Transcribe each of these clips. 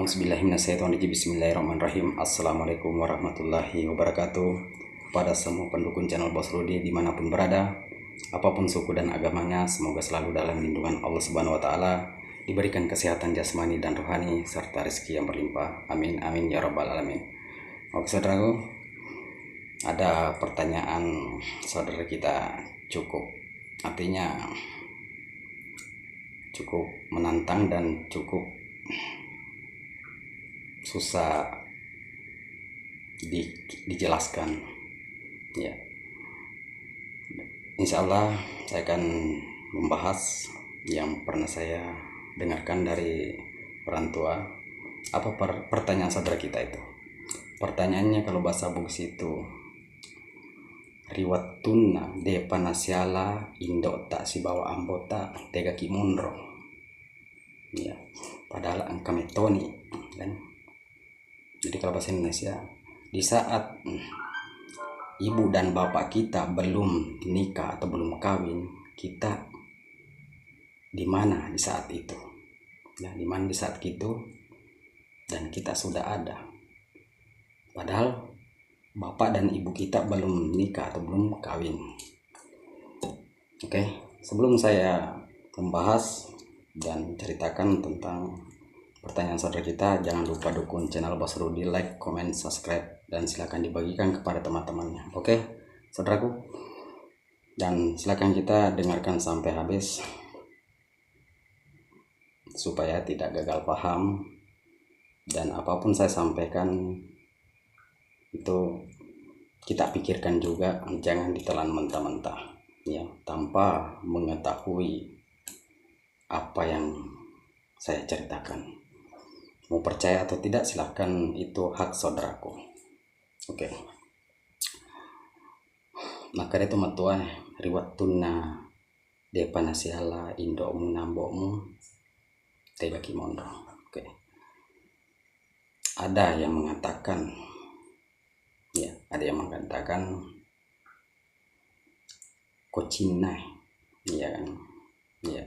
Auzubillahiminasyaitonirrajim. Bismillahirrahmanirrahim. Assalamualaikum warahmatullahi wabarakatuh. Kepada semua pendukung channel Bos Rudi dimanapun berada, apapun suku dan agamanya, semoga selalu dalam lindungan Allah Subhanahu wa Ta'ala, diberikan kesehatan jasmani dan rohani serta rezeki yang berlimpah. Amin amin ya rabbal alamin. Oke saudaraku, ada pertanyaan saudara kita cukup menantang dan cukup susah dijelaskan ya. Insya Allah saya akan membahas yang pernah saya dengarkan dari orang tua. Apa pertanyaan saudara kita itu? Pertanyaannya kalau bahasa Bugis itu riwat tunna de panasiala indo tak si bawa ambota tega kimunro ya, padahal angka metoni kan. Jadi kalau bahasa Indonesia, di saat ibu dan bapak kita belum nikah atau belum kawin, kita di mana di saat itu? Ya, di mana di saat itu? Dan kita sudah ada. Padahal bapak dan ibu kita belum nikah atau belum kawin. Oke, sebelum saya membahas dan ceritakan tentang pertanyaan saudara kita, jangan lupa dukung channel Bos Rudi, like, comment, subscribe, dan silakan dibagikan kepada teman-temannya. Oke, saudaraku, dan silakan kita dengarkan sampai habis supaya tidak gagal paham, dan apapun saya sampaikan itu kita pikirkan juga, jangan ditelan mentah-mentah ya, tanpa mengetahui apa yang saya ceritakan. Mau percaya atau tidak silahkan, itu hak saudaraku. Oke. Maka itu matua riwat tunna de panasiala indo munambomu tega kimondo. Oke. Ada yang mengatakan ya, ada yang mengatakan kocina ya kan. Ya.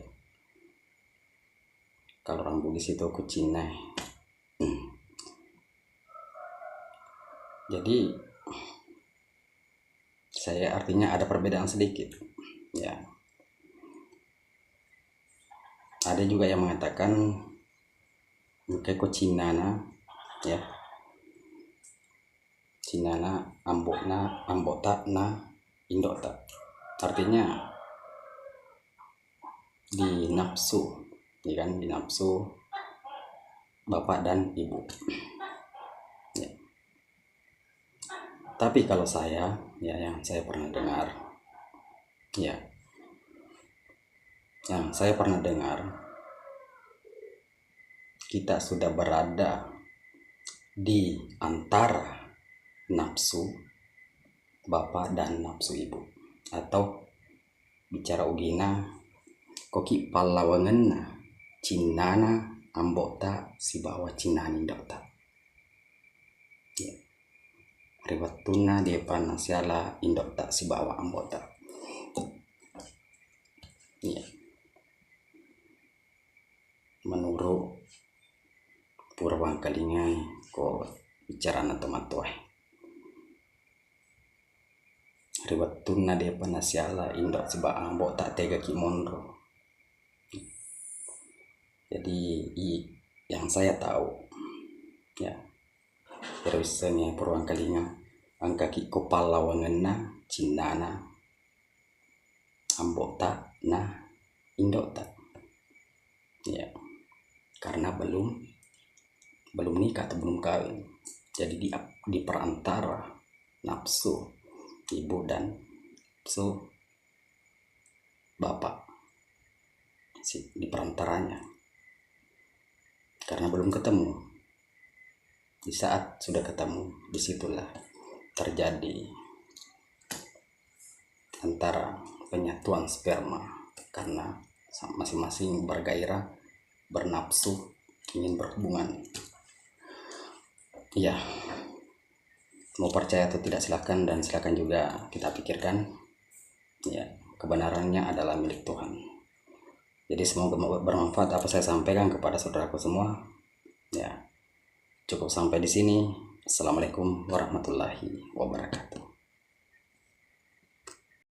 Kalau orang Bugis itu kocina. Jadi saya artinya ada perbedaan sedikit ya. Ada juga yang mengatakan kayak kocinana ya, cinana ambokna ambota na indota, artinya di nafsu ya kan, di nafsu bapak dan ibu ya. Tapi kalau saya ya, yang saya pernah dengar ya, yang saya pernah dengar, kita sudah berada di antara nafsu bapak dan nafsu ibu, atau bicara ugina koki pallawangenna cinnana ambota si bawa cinani dota ya. Riwat tuna di panasiala indok tak si bawa ambota ya. Menurut Purwangkalingai ko bicara na tematuai riwat tuna di panasiala indok si bawa ambota tega kimonro. Jadi yang saya tahu ya, terusannya Purwangkalinga angka kiko pallawangenna cindana ambota na indota ya, karena belum nikah atau belum kawin. Jadi di perantara nafsu ibu dan nafsu bapak, di perantaranya, karena belum ketemu. Di saat sudah ketemu, disitulah terjadi antara penyatuan sperma, karena masing-masing bergairah, bernafsu, ingin berhubungan ya. Mau percaya atau tidak silahkan, dan silahkan juga kita pikirkan ya, kebenarannya adalah milik Tuhan. Jadi semoga bermanfaat apa saya sampaikan kepada saudaraku semua ya. Cukup sampai di sini. Assalamualaikum warahmatullahi wabarakatuh.